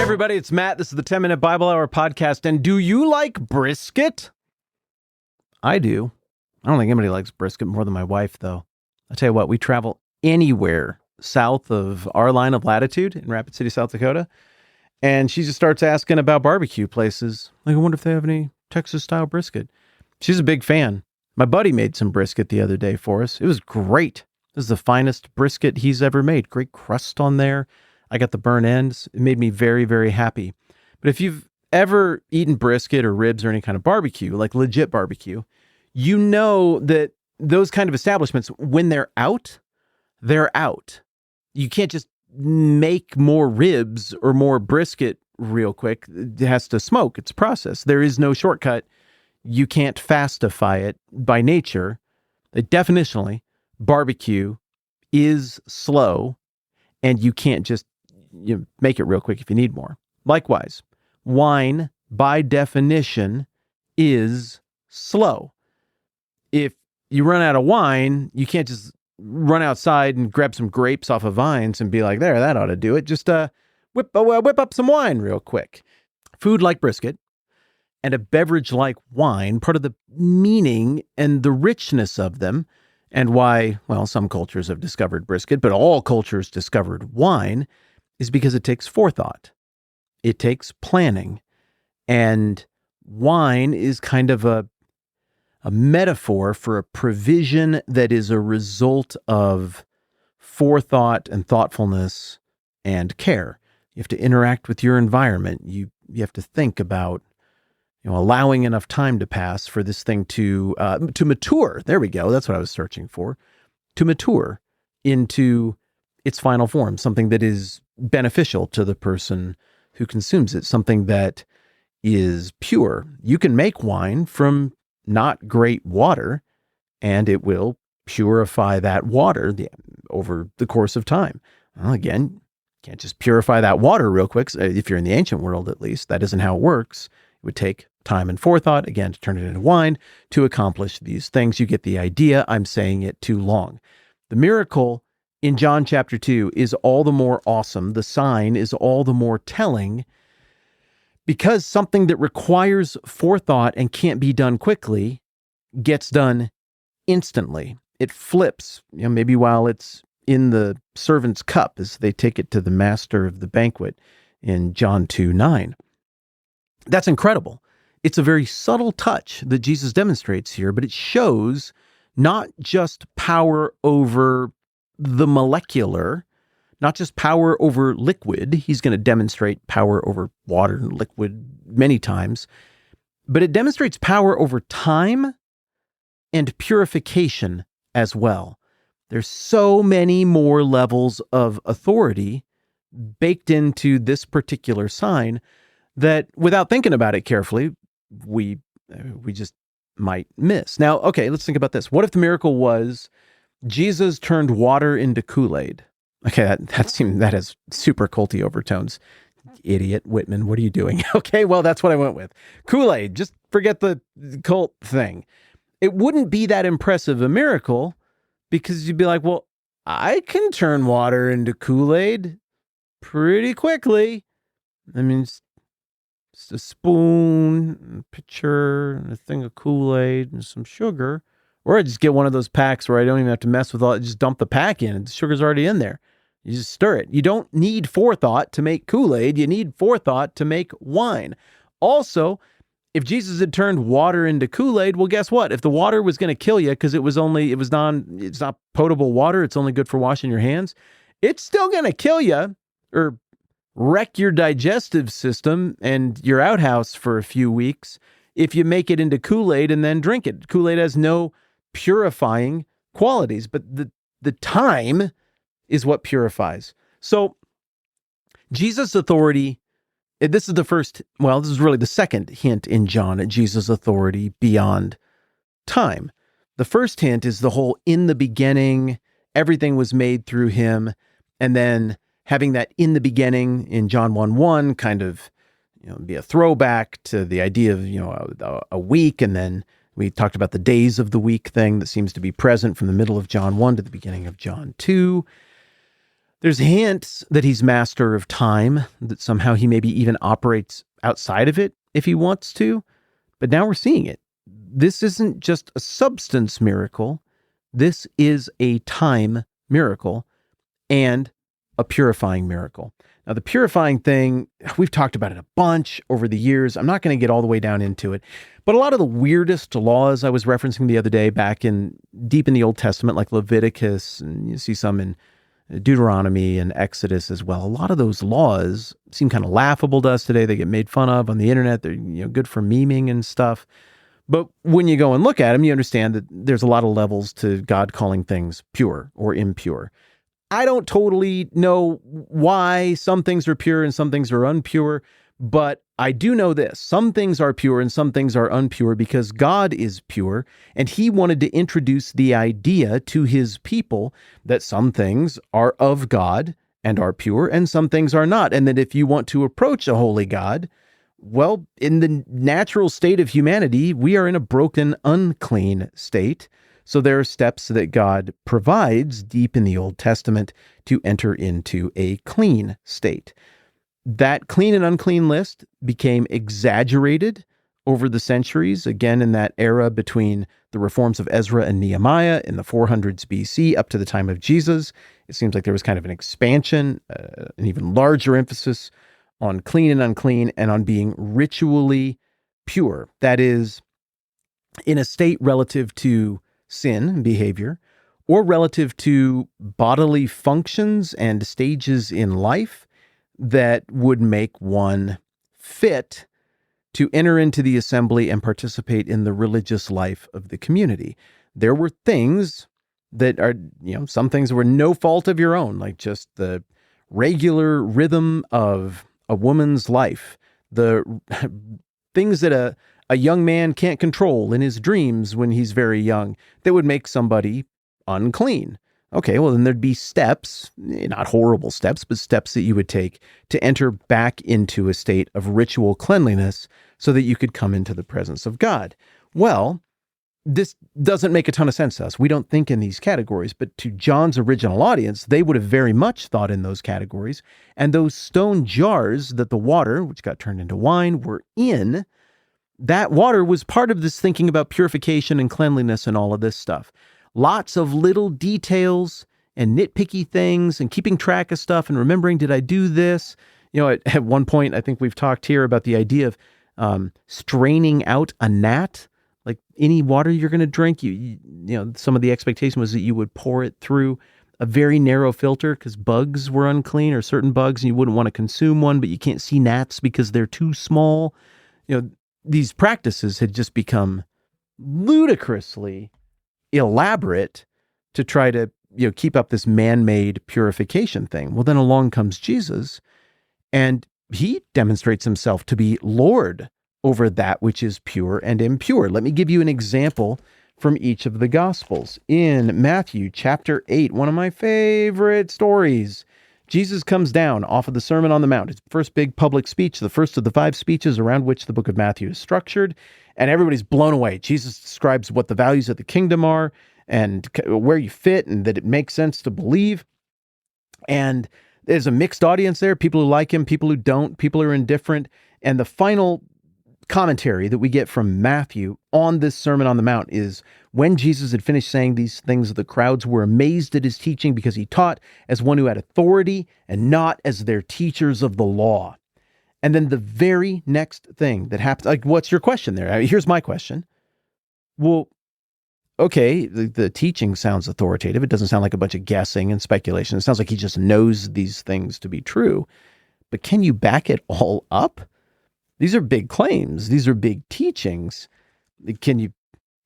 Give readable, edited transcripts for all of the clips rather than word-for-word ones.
everybody, it's Matt. This is the 10-Minute Bible Hour podcast. And do you like brisket? I do. I don't think anybody likes brisket more than my wife, though. I'll tell you what, we travel anywhere south of our line of latitude in Rapid City, South Dakota, and she just starts asking about barbecue places. Like, I wonder if they have any Texas-style brisket. She's a big fan. My buddy made some brisket the other day for us. It was great. This is the finest brisket he's ever made. Great crust on there. I got the burnt ends. It made me very, very happy. But if you've ever eaten brisket or ribs or any kind of barbecue, like legit barbecue, you know that those kind of establishments, when they're out, they're out. You can't just make more ribs or more brisket real quick. It has to smoke. It's a process. There is no shortcut. You can't fastify it by nature. Definitionally, barbecue is slow, and you can't just make it real quick if you need more. Likewise, wine, by definition, is slow. If you run out of wine, you can't just run outside and grab some grapes off of vines and be like, there, that ought to do it. Just whip up some wine real quick. Food like brisket and a beverage like wine, part of the meaning and the richness of them, and why, well, some cultures have discovered brisket, but all cultures discovered wine, is because it takes forethought. It takes planning. And wine is kind of a metaphor for a provision that is a result of forethought and thoughtfulness and care. You have to interact with your environment. You have to think about allowing enough time to pass for this thing to mature. There we go. That's what I was searching for. To mature into its final form, something that is beneficial to the person who consumes it, something that is pure. You can make wine from not great water, and it will purify that water over the course of time. Well, again, you can't just purify that water real quick. If you're in the ancient world, at least, that isn't how it works. It would take time and forethought, again, to turn it into wine, to accomplish these things. You get the idea. I'm saying it too long. The miracle in John chapter 2 is all the more awesome. The sign is all the more telling because something that requires forethought and can't be done quickly gets done instantly. It flips, maybe while it's in the servant's cup as they take it to the master of the banquet in John 2:9. That's incredible. It's a very subtle touch that Jesus demonstrates here, but it shows not just power over the molecular, not just power over liquid. He's going to demonstrate power over water and liquid many times, but it demonstrates power over time and purification as well. There's so many more levels of authority baked into this particular sign that without thinking about it carefully, we just might miss. Now, okay, let's think about this. What if the miracle was Jesus turned water into Kool-Aid? Okay, that has super culty overtones. Idiot, Whitman, what are you doing? Okay, well, that's what I went with. Kool-Aid, just forget the cult thing. It wouldn't be that impressive a miracle because you'd be like, well, I can turn water into Kool-Aid pretty quickly. I mean, it's a spoon, a pitcher, and a thing of Kool-Aid, and some sugar. Or I just get one of those packs where I don't even have to mess with all it. Just dump the pack in, and the sugar's already in there. You just stir it. You don't need forethought to make Kool-Aid. You need forethought to make wine. Also, if Jesus had turned water into Kool-Aid, well, guess what? If the water was going to kill you because it's not potable water, it's only good for washing your hands, it's still going to kill you or wreck your digestive system and your outhouse for a few weeks if you make it into Kool-Aid and then drink it. Kool-Aid has no purifying qualities, but the time is what purifies. So Jesus' authority, this is really the second hint in John at Jesus' authority beyond time. The first hint is the whole in the beginning, everything was made through him, and then having that in the beginning in John 1:1 kind of be a throwback to the idea of a week, and then we talked about the days of the week thing that seems to be present from the middle of John 1 to the beginning of John 2. There's hints that he's master of time, that somehow he maybe even operates outside of it if he wants to. But now we're seeing it. This isn't just a substance miracle. This is a time miracle and a purifying miracle. Now, the purifying thing, we've talked about it a bunch over the years. I'm not going to get all the way down into it. But a lot of the weirdest laws I was referencing the other day back deep in the Old Testament, like Leviticus, and you see some in Deuteronomy and Exodus as well. A lot of those laws seem kind of laughable to us today. They get made fun of on the internet. They're good for memeing and stuff. But when you go and look at them, you understand that there's a lot of levels to God calling things pure or impure. I don't totally know why some things are pure and some things are impure, but I do know this. Some things are pure and some things are impure because God is pure, and he wanted to introduce the idea to his people that some things are of God and are pure and some things are not, and that if you want to approach a holy God, well, in the natural state of humanity, we are in a broken, unclean state. So there are steps that God provides deep in the Old Testament to enter into a clean state. That clean and unclean list became exaggerated over the centuries, again in that era between the reforms of Ezra and Nehemiah in the 400s BC up to the time of Jesus. It seems like there was kind of an expansion, an even larger emphasis on clean and unclean and on being ritually pure. That is, in a state relative to sin and behavior, or relative to bodily functions and stages in life that would make one fit to enter into the assembly and participate in the religious life of the community. There were things that are, some things were no fault of your own, like just the regular rhythm of a woman's life, the things that a young man can't control in his dreams when he's very young that would make somebody unclean. Okay, well, then there'd be steps, not horrible steps, but steps that you would take to enter back into a state of ritual cleanliness so that you could come into the presence of God. Well, this doesn't make a ton of sense to us. We don't think in these categories, but to John's original audience, they would have very much thought in those categories. And those stone jars that the water, which got turned into wine, were in, that water was part of this thinking about purification and cleanliness and all of this stuff. Lots of little details and nitpicky things and keeping track of stuff and remembering, did I do this? At one point, I think we've talked here about the idea of straining out a gnat. Like any water you're going to drink, some of the expectation was that you would pour it through a very narrow filter because bugs were unclean, or certain bugs, and you wouldn't want to consume one, but you can't see gnats because they're too small. These practices had just become ludicrously elaborate to try to, keep up this man-made purification thing. Well, then along comes Jesus, and he demonstrates himself to be Lord over that which is pure and impure. Let me give you an example from each of the Gospels. In Matthew chapter 8, one of my favorite stories, Jesus comes down off of the Sermon on the Mount, his first big public speech, the first of the 5 speeches around which the book of Matthew is structured, and everybody's blown away. Jesus describes what the values of the kingdom are and where you fit and that it makes sense to believe. And there's a mixed audience there, people who like him, people who don't, people who are indifferent. And the final commentary that we get from Matthew on this Sermon on the Mount is, when Jesus had finished saying these things, the crowds were amazed at his teaching because he taught as one who had authority and not as their teachers of the law. And then the very next thing that happens, like, what's your question there? Here's my question. Well, okay, the teaching sounds authoritative. It doesn't sound like a bunch of guessing and speculation. It sounds like he just knows these things to be true. But can you back it all up? These are big claims. These are big teachings.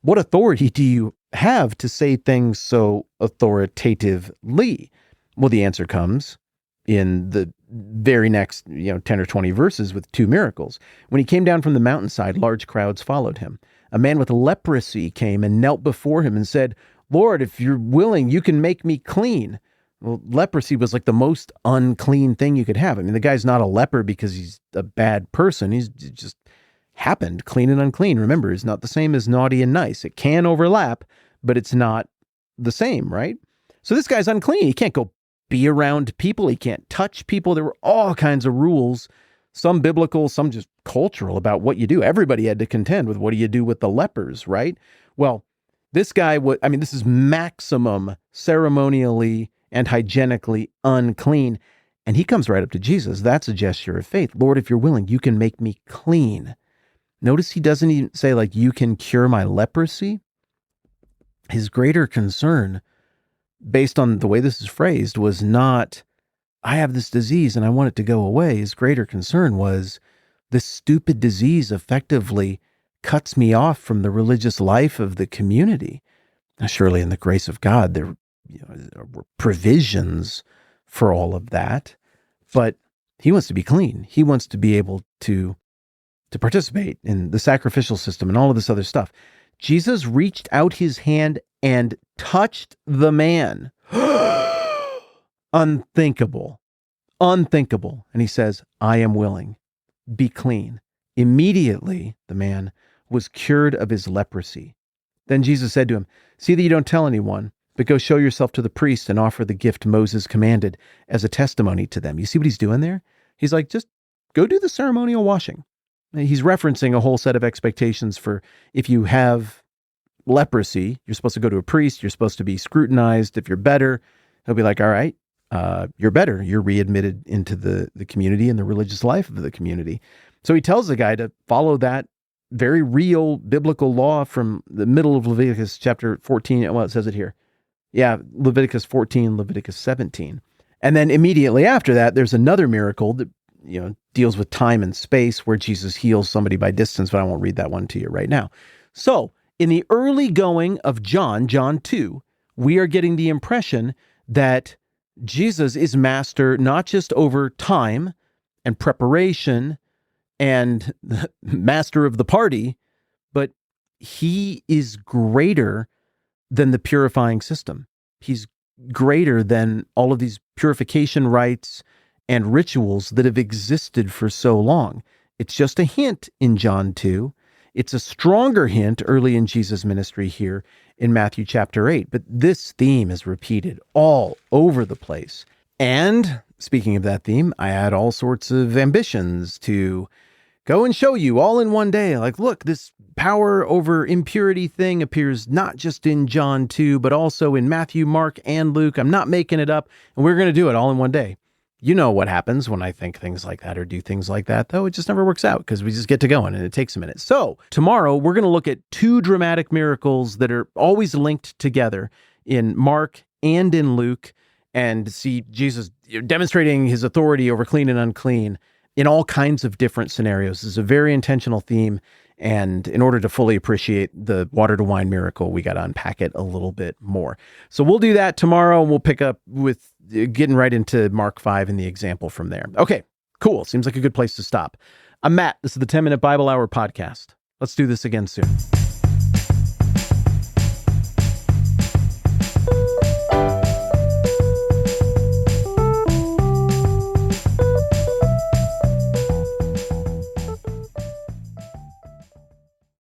What authority do you have to say things so authoritatively? Well, the answer comes in the very next 10 or 20 verses with 2 miracles. When he came down from the mountainside, large crowds followed him. A man with leprosy came and knelt before him and said, "Lord, if you're willing, you can make me clean." Well, leprosy was like the most unclean thing you could have. I mean, the guy's not a leper because he's a bad person. He's just happened, clean and unclean. Remember, it's not the same as naughty and nice. It can overlap, but it's not the same, right? So this guy's unclean. He can't go be around people. He can't touch people. There were all kinds of rules, some biblical, some just cultural, about what you do. Everybody had to contend with, what do you do with the lepers, right? Well, this guy this is maximum ceremonially and hygienically unclean. And he comes right up to Jesus. That's a gesture of faith. Lord, if you're willing, you can make me clean. Notice he doesn't even say, like, you can cure my leprosy. His greater concern, based on the way this is phrased, was not, I have this disease and I want it to go away. His greater concern was, this stupid disease effectively cuts me off from the religious life of the community. Now, surely in the grace of God, there were provisions for all of that, but he wants to be clean. He wants to be able to participate in the sacrificial system and all of this other stuff. Jesus reached out his hand and touched the man. Unthinkable. Unthinkable. And he says, I am willing. Be clean. Immediately, the man was cured of his leprosy. Then Jesus said to him, see that you don't tell anyone, but go show yourself to the priest and offer the gift Moses commanded as a testimony to them. You see what he's doing there? He's like, just go do the ceremonial washing. He's referencing a whole set of expectations for, if you have leprosy, you're supposed to go to a priest, you're supposed to be scrutinized. If you're better, he'll be like, all right, you're better. You're readmitted into the community and the religious life of the community. So he tells the guy to follow that very real biblical law from the middle of Leviticus chapter 14. Well, it says it here. Yeah, Leviticus 14, Leviticus 17. And then immediately after that, there's another miracle that, deals with time and space, where Jesus heals somebody by distance, but I won't read that one to you right now. So in the early going of John 2, we are getting the impression that Jesus is master not just over time and preparation and master of the party, but he is greater than the purifying system. He's greater than all of these purification rites and rituals that have existed for so long. It's just a hint in John 2. It's a stronger hint early in Jesus' ministry here in Matthew chapter 8. But this theme is repeated all over the place. And speaking of that theme, I had all sorts of ambitions to go and show you all in one day. Like, look, this power over impurity thing appears not just in John 2, but also in Matthew, Mark, and Luke. I'm not making it up, and we're going to do it all in one day. You know what happens when I think things like that or do things like that, though. It just never works out because we just get to going and it takes a minute. So tomorrow we're going to look at two dramatic miracles that are always linked together in Mark and in Luke, and see Jesus demonstrating his authority over clean and unclean in all kinds of different scenarios. This is a very intentional theme. And in order to fully appreciate the water to wine miracle, we got to unpack it a little bit more. So we'll do that tomorrow, and we'll pick up with getting right into Mark 5 and the example from there. Okay, cool. Seems like a good place to stop. I'm Matt. This is the 10-Minute Bible Hour podcast. Let's do this again soon.